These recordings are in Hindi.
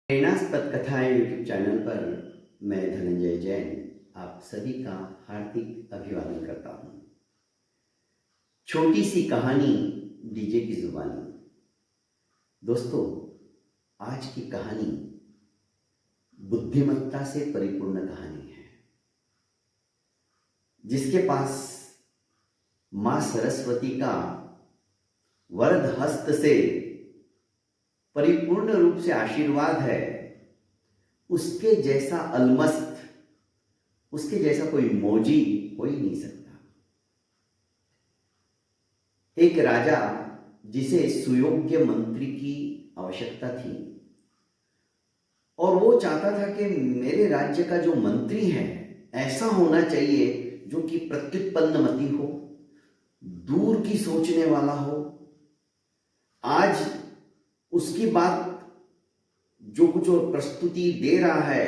प्रेरणास्पद कथाएं यूट्यूब चैनल पर मैं धनंजय जैन आप सभी का हार्दिक अभिवादन करता हूं। छोटी सी कहानी डीजे की जुबानी। दोस्तों, आज की कहानी बुद्धिमत्ता से परिपूर्ण कहानी है, जिसके पास मां सरस्वती का वरद हस्त से परिपूर्ण रूप से आशीर्वाद है, उसके जैसा अलमस्त, उसके जैसा कोई मौजी हो ही नहीं सकता। एक राजा जिसे सुयोग्य मंत्री की आवश्यकता थी और वो चाहता था कि मेरे राज्य का जो मंत्री है ऐसा होना चाहिए जो कि प्रत्युत्पन्नमति हो, दूर की सोचने वाला हो। आज उसकी बात जो कुछ और प्रस्तुति दे रहा है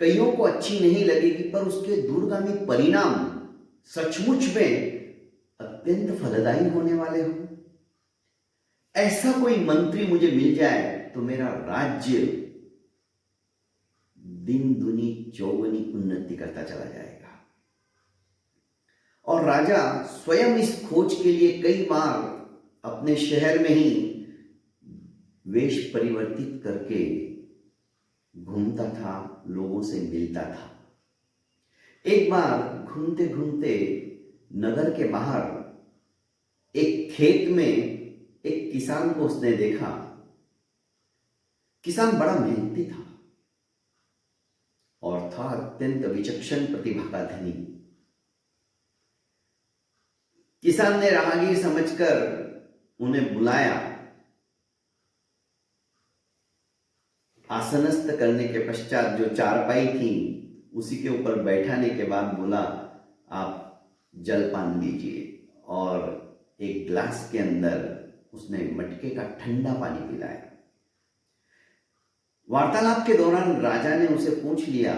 कईयों को अच्छी नहीं लगेगी, पर उसके दूरगामी परिणाम सचमुच में अत्यंत फलदायी होने वाले हो। ऐसा कोई मंत्री मुझे मिल जाए तो मेरा राज्य दिन दुनी चौगुनी उन्नति करता चला जाएगा। और राजा स्वयं इस खोज के लिए कई बार अपने शहर में ही वेश परिवर्तित करके घूमता था, लोगों से मिलता था। एक बार घूमते घूमते नगर के बाहर एक खेत में एक किसान को उसने देखा। किसान बड़ा मेहनती था और था अत्यंत विचक्षण प्रतिभा का धनी। किसान ने राहगीर समझकर उन्हें बुलाया। आसनस्थ करने के पश्चात जो चारपाई थी उसी के ऊपर बैठाने के बाद बोला, आप जलपान लीजिए। और एक ग्लास के अंदर उसने मटके का ठंडा पानी पिलाया। वार्तालाप के दौरान राजा ने उसे पूछ लिया,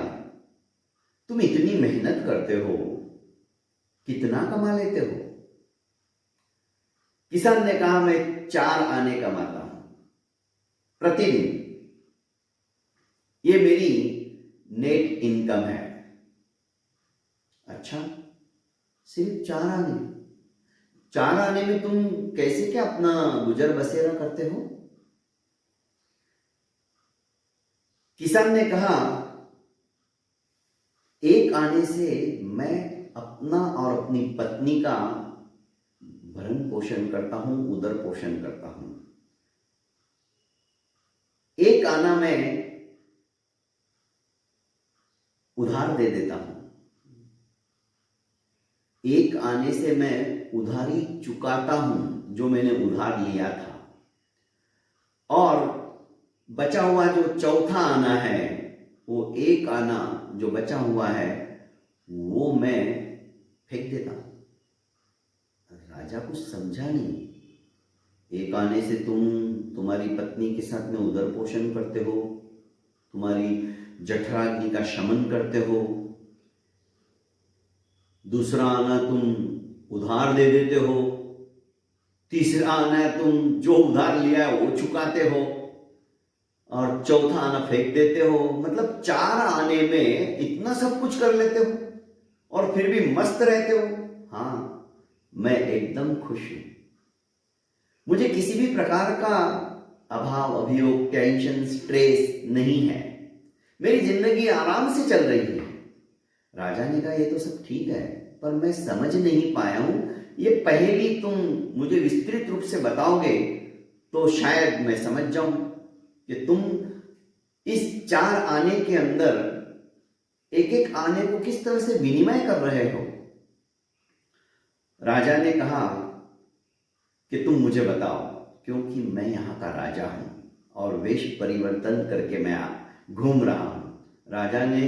तुम इतनी मेहनत करते हो, कितना कमा लेते हो? किसान ने कहा, मैं 4 आने कमाता हूं प्रतिदिन। ये मेरी नेट इनकम है। अच्छा, सिर्फ 4 आने? 4 आने में तुम कैसे क्या अपना गुजर बसेरा करते हो? किसान ने कहा, 1 आने से मैं अपना और अपनी पत्नी का भरण पोषण करता हूं, उदर पोषण करता हूं। 1 आना मैं उधार दे देता हूं। 1 आने से मैं उधारी चुकाता हूं जो मैंने उधार लिया था। और बचा हुआ जो चौथा आना है, वो 1 आना जो बचा हुआ है वो मैं फेंक देता हूं। राजा कुछ समझा नहीं। 1 आने से तुम्हारी पत्नी के साथ में उदर पोषण करते हो, तुम्हारी जठराग्नि का शमन करते हो। दूसरा आना तुम उधार दे देते हो। तीसरा आना तुम जो उधार लिया है वो चुकाते हो। और चौथा आना फेंक देते हो। मतलब 4 आने में इतना सब कुछ कर लेते हो और फिर भी मस्त रहते हो। हाँ, मैं एकदम खुश हूं। मुझे किसी भी प्रकार का अभाव, अभियोग, टेंशन, स्ट्रेस नहीं है। मेरी जिंदगी आराम से चल रही है। राजा ने कहा, ये तो सब ठीक है, पर मैं समझ नहीं पाया हूं। ये पहेली तुम मुझे विस्तृत रूप से बताओगे तो शायद मैं समझ जाऊं कि तुम इस 4 आने के अंदर एक एक आने को किस तरह से विनिमय कर रहे हो। राजा ने कहा कि तुम मुझे बताओ, क्योंकि मैं यहां का राजा हूं और वेश परिवर्तन करके मैं घूम रहा हूं। राजा ने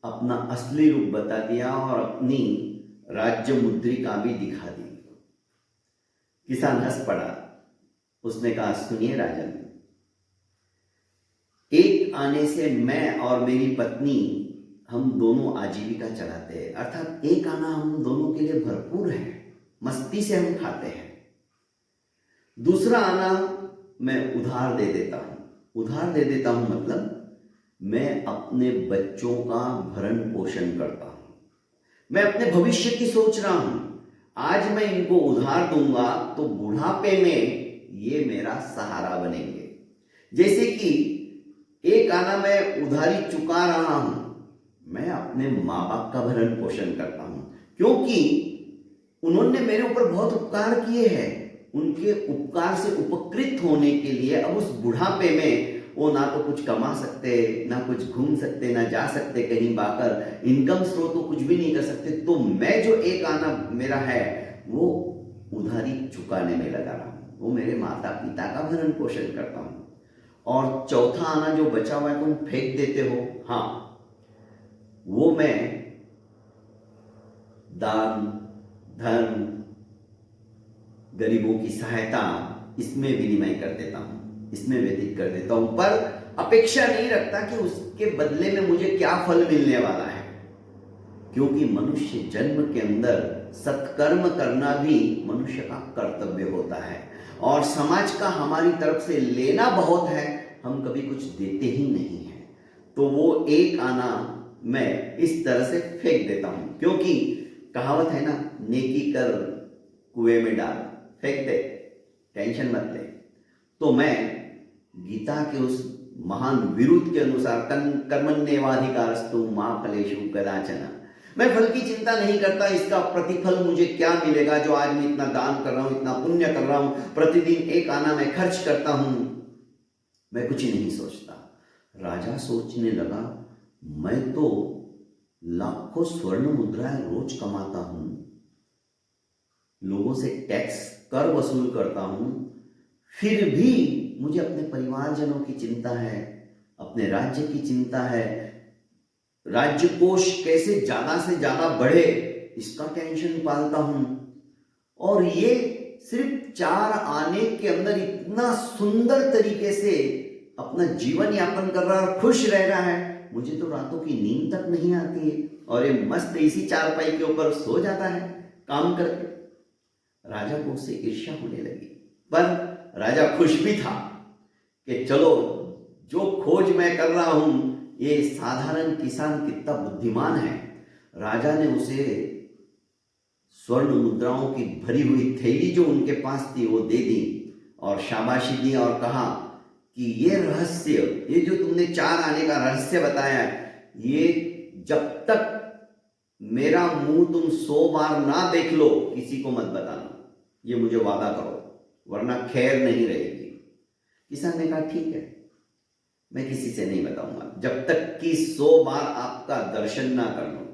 अपना असली रूप बता दिया और अपनी राज्य मुद्रिका भी दिखा दी। किसान हंस पड़ा। उसने कहा, सुनिए राजन, 1 आने से मैं और मेरी पत्नी हम दोनों आजीविका चलाते हैं। अर्थात 1 आना हम दोनों के लिए भरपूर है, मस्ती से हम खाते हैं। दूसरा आना मैं उधार दे देता हूं। उधार दे देता हूं मतलब मैं अपने बच्चों का भरण पोषण करता हूं, मैं अपने भविष्य की सोच रहा हूं। आज मैं इनको उधार दूंगा तो बुढ़ापे में ये मेरा सहारा बनेंगे। जैसे कि एक आना मैं उधारी चुका रहा हूं, मैं अपने माँ बाप का भरण पोषण करता हूं, क्योंकि उन्होंने मेरे ऊपर बहुत उपकार किए हैं। उनके उपकार से उपकृत होने के लिए अब उस बुढ़ापे में वो ना तो कुछ कमा सकते, ना कुछ घूम सकते, ना जा सकते कहीं बाहर, इनकम स्रोत तो कुछ भी नहीं कर सकते। तो मैं जो एक आना मेरा है वो उधारी चुकाने में लगा रहा हूं, वो मेरे माता पिता का भरण पोषण करता हूं। और चौथा आना जो बचा हुआ है तुम फेंक देते हो, हाँ, वो मैं दान, धर्म, गरीबों की सहायता, इसमें विनिमय कर देता हूं, इसमें व्यतीत कर देता हूं, पर अपेक्षा नहीं रखता कि उसके बदले में मुझे क्या फल मिलने वाला है। क्योंकि मनुष्य जन्म के अंदर सत्कर्म करना भी मनुष्य का कर्तव्य होता है, और समाज का हमारी तरफ से लेना बहुत है, हम कभी कुछ देते ही नहीं है। तो वो एक आना मैं इस तरह से फेंक देता हूं, क्योंकि कहावत है ना, नेकी कर कुएं में डाल, फेंक दे, टेंशन मत ले। तो मैं गीता के उस महान विरुद्ध के अनुसार कर्मण्येवाधिकारस्तु मा फलेषु कदाचन, मैं फल की चिंता नहीं करता, इसका प्रतिफल मुझे क्या मिलेगा। जो आज मैं इतना दान कर रहा हूं, इतना पुण्य कर रहा हूं, प्रतिदिन एक आना मैं खर्च करता हूं, मैं कुछ ही नहीं सोचता। राजा सोचने लगा, मैं तो लाखों स्वर्ण मुद्राएं रोज कमाता हूं, लोगों से टैक्स कर वसूल करता हूं, फिर भी मुझे अपने परिवारजनों की चिंता है, अपने राज्य की चिंता है, राज्य कोष कैसे ज्यादा से ज्यादा बढ़े इसका टेंशन पालता हूं। और ये सिर्फ 4 आने के अंदर इतना सुंदर तरीके से अपना जीवन यापन कर रहा है, खुश रह रहा है, मुझे तो रातों की नींद तक नहीं आती है, और ये मस्त इसी चारपाई के ऊपर सो जाता है काम करके। राजा को उससे ईर्ष्या होने लगी, पर राजा खुश भी था कि चलो, जो खोज मैं कर रहा हूं, ये साधारण किसान कितना बुद्धिमान है। राजा ने उसे स्वर्ण मुद्राओं की भरी हुई थैली जो उनके पास थी वो दे दी, और शाबाशी दी, और कहा कि ये रहस्य, ये जो तुमने 4 आने का रहस्य बताया है, ये जब तक मेरा मुंह तुम 100 बार ना देख लो, किसी को मत बताना, ये मुझे वादा करो, वरना खैर नहीं रहेगी। किसान ने कहा ठीक है, मैं किसी से नहीं बताऊंगा जब तक कि 100 बार आपका दर्शन ना कर लूं।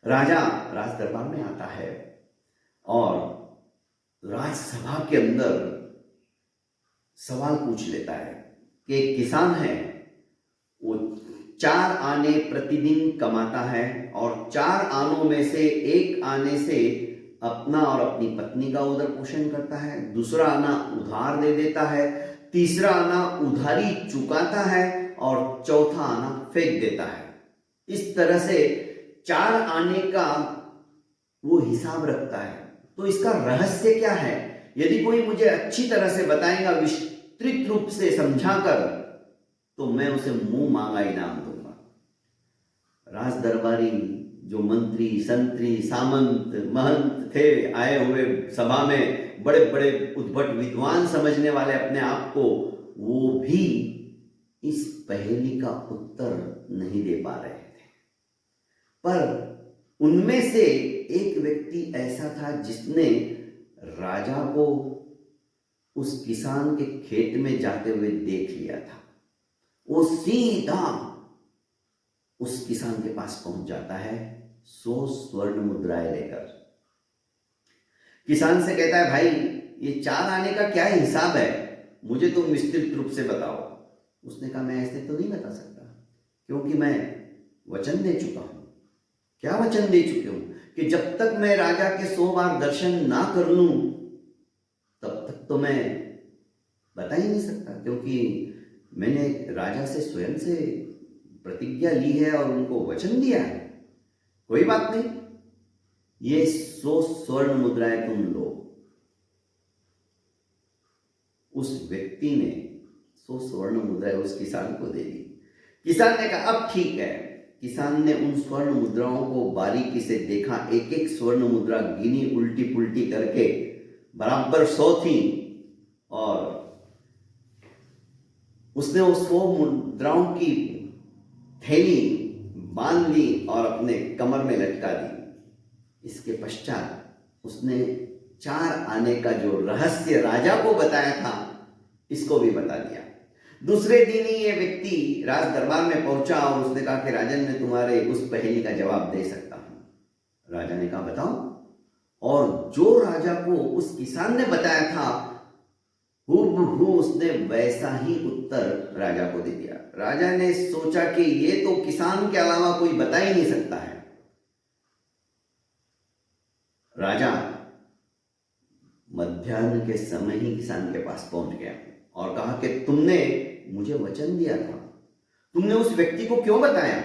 राजा राज दरबार में आता है, और राजसभा के अंदर सवाल पूछ लेता है कि एक किसान है, वो 4 आने प्रतिदिन कमाता है, और 4 आनों में से एक आने से अपना और अपनी पत्नी का उदर पोषण करता है, दूसरा आना उधार दे देता है, तीसरा आना उधारी चुकाता है, और चौथा आना फेंक देता है। इस तरह से 4 आने का वो हिसाब रखता है। तो इसका रहस्य क्या है? यदि कोई मुझे अच्छी तरह से बताएगा, विस्तृत रूप से समझाकर, तो मैं उसे मुंह मांगा इनाम दूंगा। राज दरबारी जो मंत्री, संतरी, सामंत, महंत थे आए हुए सभा में, बड़े बड़े उद्भट विद्वान समझने वाले अपने आप को, वो भी इस पहेली का उत्तर नहीं दे पा रहे थे। पर उनमें से एक व्यक्ति ऐसा था जिसने राजा को उस किसान के खेत में जाते हुए देख लिया था। वो सीधा उस किसान के पास पहुंच जाता है 100 स्वर्ण मुद्राएं लेकर। किसान से कहता है, भाई ये 4 आने का क्या हिसाब है, मुझे तुम विस्तृत रूप से बताओ। उसने कहा, मैं ऐसे तो नहीं बता सकता, क्योंकि मैं वचन दे चुका हूं। क्या वचन दे चुके हूं? कि जब तक मैं राजा के 100 बार दर्शन ना कर लूं, तब तक तो मैं बता ही नहीं सकता, क्योंकि मैंने राजा से स्वयं से प्रतिज्ञा ली है और उनको वचन दिया है। कोई बात नहीं, ये 100 स्वर्ण मुद्राएं तुम लो। उस व्यक्ति ने 100 स्वर्ण मुद्राएं उस किसान को दे दी। किसान ने कहा अब ठीक है। किसान ने उन स्वर्ण मुद्राओं को बारीकी से देखा, एक एक स्वर्ण मुद्रा गिनी उल्टी पुल्टी करके, बराबर 100 थी, और उसने वो 100 मुद्राओं की थैली बांध ली और अपने कमर में लटका दी। इसके पश्चात उसने 4 आने का जो रहस्य राजा को बताया था, इसको भी बता दिया। दूसरे दिन ही ये व्यक्ति राज दरबार में पहुंचा और उसने कहा कि राजन, मैं तुम्हारे उस पहेली का जवाब दे सकता हूं। राजा ने कहा बताओ। और जो राजा को उस किसान ने बताया था, हूबहू उसने वैसा ही उत्तर राजा को दे दिया। राजा ने सोचा कि ये तो किसान के अलावा कोई बता ही नहीं सकता है। राजा मध्याह्न के समय ही किसान के पास पहुंच गया और कहा कि तुमने मुझे वचन दिया था, तुमने उस व्यक्ति को क्यों बताया?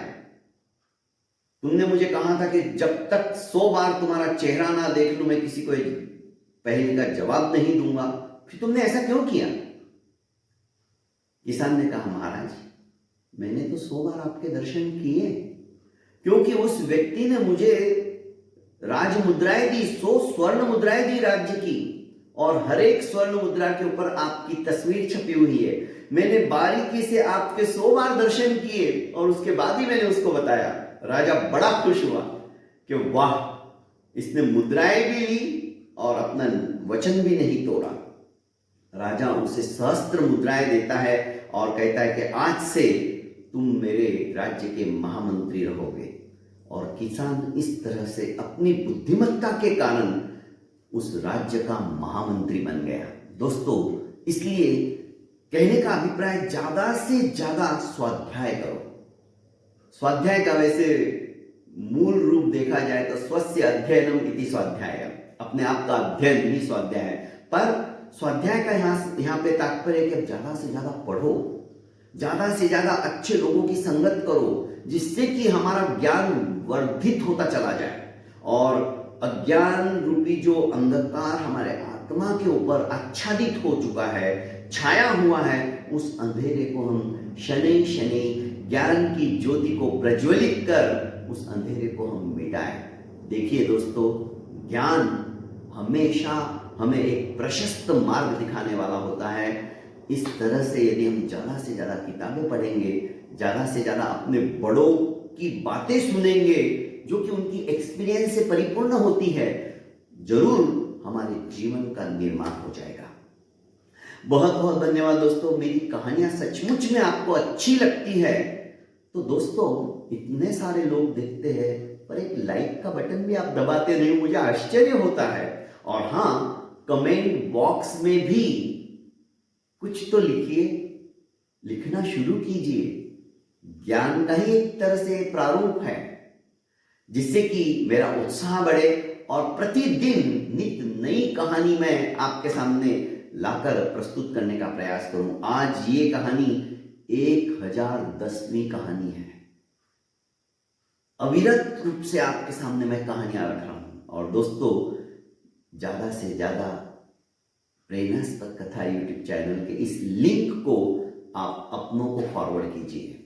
तुमने मुझे कहा था कि जब तक 100 बार तुम्हारा चेहरा ना देख लूं मैं किसी को पहेली का जवाब नहीं दूंगा। फिर तुमने ऐसा क्यों किया? किसान ने कहा महाराज, मैंने तो 100 बार आपके दर्शन किए, क्योंकि उस व्यक्ति ने मुझे राज मुद्राएं दी, 100 स्वर्ण मुद्राएं दी राज्य की, और हर एक स्वर्ण मुद्रा के ऊपर आपकी तस्वीर छपी हुई है। मैंने बारीकी से आपके 100 बार दर्शन किए और उसके बाद ही मैंने उसको बताया। राजा बड़ा खुश हुआ कि वाह, इसने मुद्राएं भी ली और अपना वचन भी नहीं तोड़ा। राजा उसे सहस्त्र मुद्राएं देता है और कहता है कि आज से तुम मेरे राज्य के महामंत्री रहोगे। और किसान इस तरह से अपनी बुद्धिमत्ता के कारण उस राज्य का महामंत्री बन गया। दोस्तों, इसलिए कहने का अभिप्राय, ज्यादा से ज्यादा स्वाध्याय करो। स्वाध्याय का वैसे मूल रूप देखा जाए तो स्वस्य अध्ययनम इति स्वाध्याय, अपने आप का अध्ययन ही स्वाध्याय है। पर स्वाध्याय का यहाँ पे तात्पर्य है कि ज्यादा से ज्यादा पढ़ो, ज्यादा से ज्यादा अच्छे लोगों की संगत करो, जिससे कि हमारा ज्ञान वर्धित होता चला जाए और अज्ञान रूपी जो अंधकार हमारे आत्मा के ऊपर आच्छादित हो चुका है, छाया हुआ है, उस अंधेरे को हम शनै शनै ज्ञान की ज्योति को प्रज्वलित कर उस अंधेरे को हम मिटाएं। देखिए दोस्तों, ज्ञान हमेशा हमें एक प्रशस्त मार्ग दिखाने वाला होता है। इस तरह से यदि हम ज़्यादा से ज़्यादा किताबें पढ़ेंगे, ज़्यादा से ज़्यादा अपने बड़ों की बातें सुनेंगे जो कि उनकी एक्सपीरियंस से परिपूर्ण होती है, जरूर हमारे जीवन का निर्माण हो जाएगा। बहुत बहुत धन्यवाद दोस्तों। मेरी कहानियां सचमुच में आपको अच्छी लगती है तो दोस्तों, इतने सारे लोग देखते हैं पर एक लाइक का बटन भी आप दबाते नहीं, मुझे आश्चर्य होता है। और हाँ, कमेंट बॉक्स में भी कुछ तो लिखिए, लिखना शुरू कीजिए। ज्ञान का ही एक तरह से प्रारूप है, जिससे कि मेरा उत्साह बढ़े और प्रतिदिन नित नई कहानी मैं आपके सामने लाकर प्रस्तुत करने का प्रयास करूं। आज ये कहानी 1010वीं कहानी है। अविरत रूप से आपके सामने मैं कहानियां रख रहा हूं। और दोस्तों, ज्यादा से ज्यादा प्रेरणास्पद कथा यूट्यूब चैनल के इस लिंक को आप अपनों को फॉरवर्ड कीजिए।